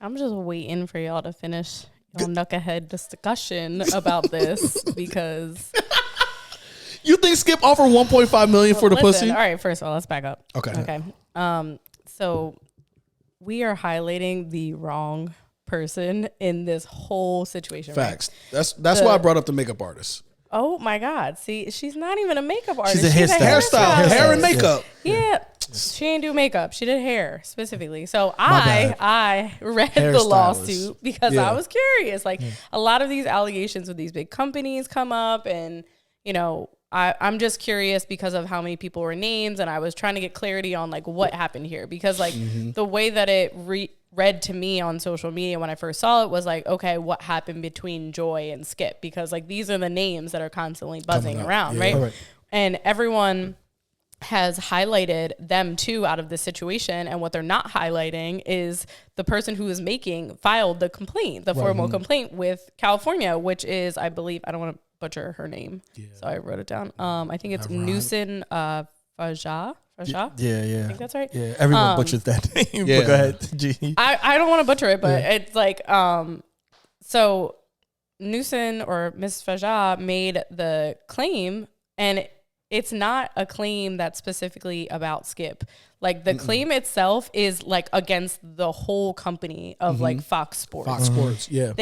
I'm just waiting for y'all to finish your knucklehead discussion about this because you think Skip offered $1.5 million for the pussy? All right, first of all, let's back up. Okay. So we are highlighting the wrong person in this whole situation. Facts. Right? That's why I brought up the makeup artist. Oh my God. See, she's not even a makeup artist. She's a hairstylist. Hair and makeup. Yeah. She didn't do makeup. She did hair specifically. So I read the lawsuit because I was curious. Like a lot of these allegations with these big companies come up and, you know, I'm just curious because of how many people were named, and I was trying to get clarity on like what happened here because like the way that it read to me on social media when I first saw it was like, okay, what happened between Joy and Skip? Because like these are the names that are constantly buzzing around, right? And everyone has highlighted them too out of this situation, and what they're not highlighting is the person who is filed the complaint, the formal complaint with California, which is, I believe, I don't want to butcher her name, so I wrote it down. I think it's Noushin Faraji. Yeah. I think that's right. Yeah, everyone butchers that name. But go ahead, G. I don't want to butcher it, but it's like so Noushin or Miss Faraji made the claim, and it's not a claim that's specifically about Skip. Like the claim itself is like against the whole company of like Fox Sports. Fox Sports, yeah.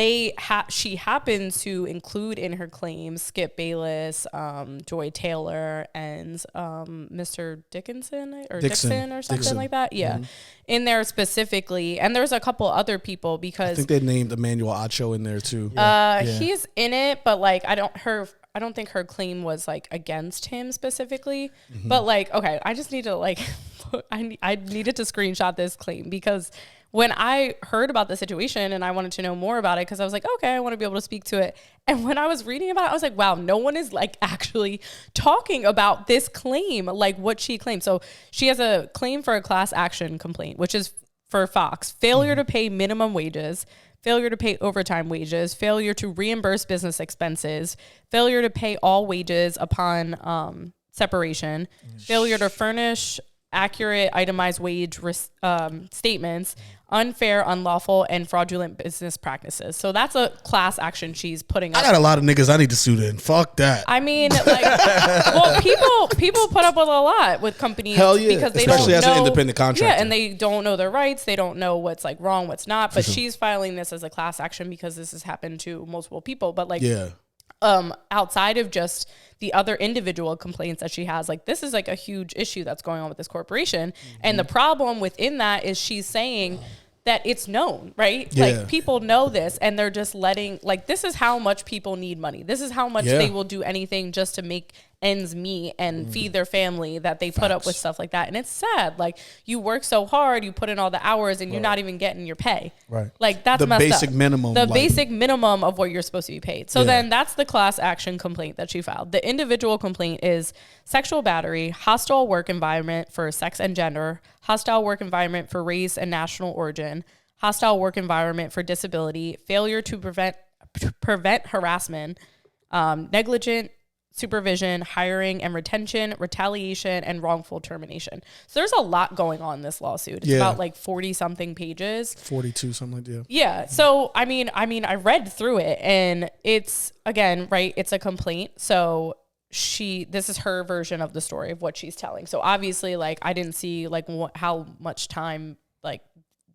She happens to include in her claims Skip Bayless, Joy Taylor, and Mr. Dixon or something like that. Yeah, in there specifically, and there's a couple other people because I think they named Emmanuel Acho in there too. He's in it, but like I don't think her claim was like against him specifically, but like, okay, I just need to like, I needed to screenshot this claim because when I heard about the situation and I wanted to know more about it, because I was like, okay, I want to be able to speak to it. And when I was reading about it, I was like, wow, no one is like actually talking about this claim, like what she claimed. So she has a claim for a class action complaint, which is for Fox, failure to pay minimum wages, failure to pay overtime wages, failure to reimburse business expenses, failure to pay all wages upon separation, failure to furnish accurate itemized wage statements, unfair, unlawful, and fraudulent business practices. So that's a class action she's putting up. I got a lot of niggas I need to sue then. Fuck that. I mean, like, well, people put up with a lot with companies. Hell yeah. Because they especially don't as know, an independent contractor. Yeah, and they don't know their rights. They don't know what's like wrong, what's not. But she's filing this as a class action because this has happened to multiple people. But like, outside of just the other individual complaints that she has, like this is like a huge issue that's going on with this corporation. And the problem within that is she's saying that it's known, right? Like people know this and they're just letting, like, this is how much people need money. This is how much they will do anything just to make ends meet and feed their family, that they put up with stuff like that. And it's sad. Like you work so hard, you put in all the hours and you're not even getting your pay. Right. Like that's the messed basic up. minimum. The basic minimum of what you're supposed to be paid. So then that's the class action complaint that she filed. The individual complaint is sexual battery, hostile work environment for sex and gender, hostile work environment for race and national origin, hostile work environment for disability, failure to prevent harassment, negligent supervision, hiring and retention, retaliation, and wrongful termination. So there's a lot going on in this lawsuit. It's about like 40 something pages. 42, something like that. Yeah. So, I mean, I read through it and it's, again, right, it's a complaint. So this is her version of the story of what she's telling. So obviously, like, I didn't see like how much time like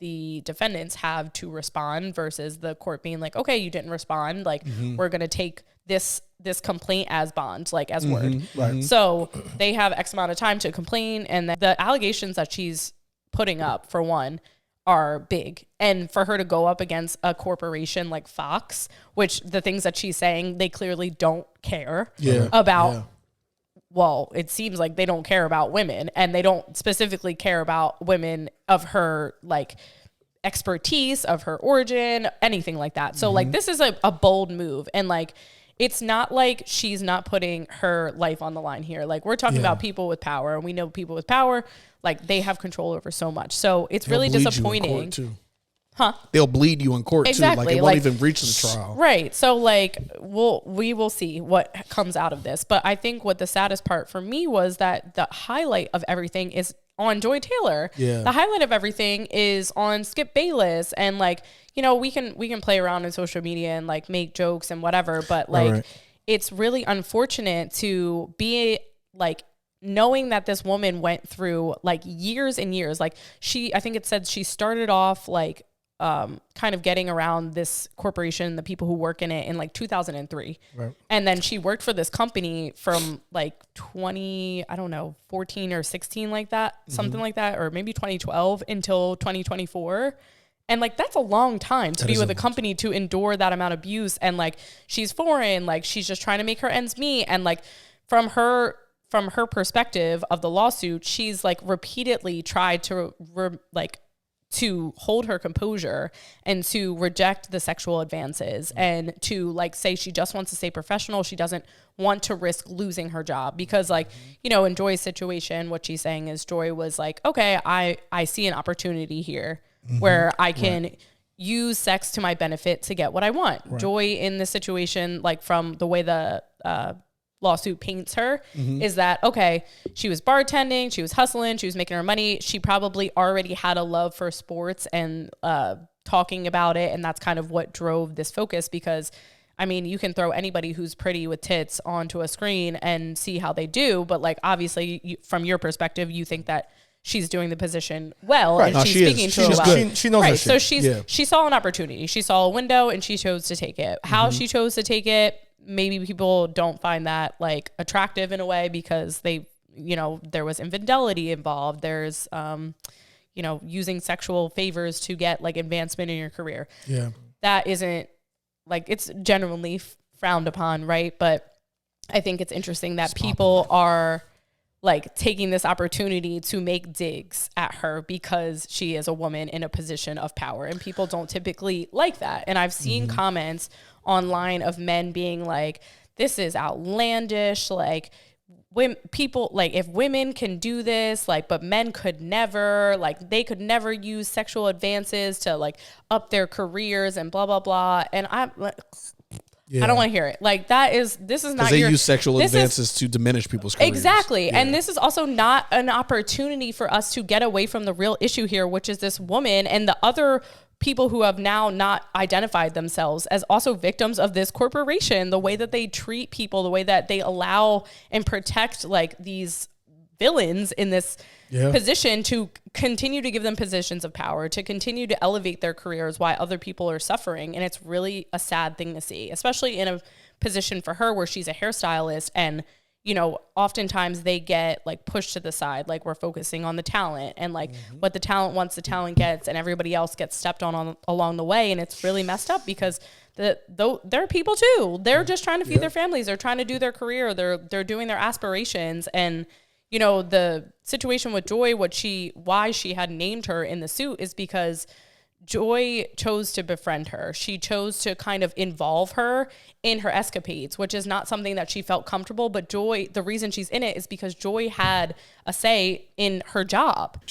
the defendants have to respond versus the court being like, okay, you didn't respond. Like, we're going to take this complaint as bond, like as word. Right. So they have X amount of time to complain. And the allegations that she's putting up, for one, are big. And for her to go up against a corporation like Fox, which the things that she's saying, they clearly don't care about. Yeah. Well, it seems like they don't care about women, and they don't specifically care about women of her like expertise, of her origin, anything like that. So like this is a bold move, and like it's not like she's not putting her life on the line here. Like we're talking about people with power, and we know people with power, like they have control over so much. So it's really disappointing. They'll bleed you in court too. Like it won't even reach the trial. Right. So like we will see what comes out of this. But I think what the saddest part for me was that the highlight of everything is on Joy Taylor. Yeah. The highlight of everything is on Skip Bayless. And like, you know, we can play around in social media and like make jokes and whatever, but like it's really unfortunate to be like knowing that this woman went through like years and years. Like I think it said she started off like kind of getting around this corporation, the people who work in it in like 2003. Right. And then she worked for this company from like 14 or 16 like that, something like that, or maybe 2012 until 2024. And like, that's a long time to be with a company to endure that amount of abuse. And like, she's foreign, like she's just trying to make her ends meet. And like from her perspective of the lawsuit, she's like repeatedly tried to to hold her composure and to reject the sexual advances and to like say she just wants to stay professional. She doesn't want to risk losing her job because like, you know, in Joy's situation, what she's saying is Joy was like, okay, I see an opportunity here where I can use sex to my benefit to get what I want. Right. Joy in this situation, like from the way the lawsuit paints her is that, okay, she was bartending, she was hustling, she was making her money. She probably already had a love for sports and talking about it. And that's kind of what drove this focus because, I mean, you can throw anybody who's pretty with tits onto a screen and see how they do. But like, obviously, from your perspective, you think that she's doing the position well and she's speaking to it well. She knows her shit. So she saw an opportunity. She saw a window and she chose to take it. How she chose to take it, maybe people don't find that like attractive in a way because they, you know, there was infidelity involved. There's, you know, using sexual favors to get like advancement in your career. Yeah. That isn't like, it's genuinely frowned upon. Right. But I think it's interesting that people are like taking this opportunity to make digs at her because she is a woman in a position of power and people don't typically like that. And I've seen comments online of men being like, this is outlandish. Like people, like if women can do this, like, but men could never, like they could never use sexual advances to like up their careers and blah, blah, blah. And I'm like, I don't want to hear it. Like this is not they use sexual advances to diminish people's careers. Exactly. Yeah. And this is also not an opportunity for us to get away from the real issue here, which is this woman and the other people who have now not identified themselves as also victims of this corporation, the way that they treat people, the way that they allow and protect like these villains in this position to continue to give them positions of power, to continue to elevate their careers while other people are suffering. And it's really a sad thing to see, especially in a position for her where she's a hairstylist and, you know, oftentimes they get like pushed to the side, like we're focusing on the talent and like what the talent wants, the talent gets, and everybody else gets stepped on along the way. And it's really messed up because they're people too. They're just trying to feed their families. They're trying to do their career. They're doing their aspirations. And, you know, the situation with Joy, why she had named her in the suit is because Joy chose to befriend her. She chose to kind of involve her in her escapades, which is not something that she felt comfortable. But Joy, the reason she's in it is because Joy had a say in her job.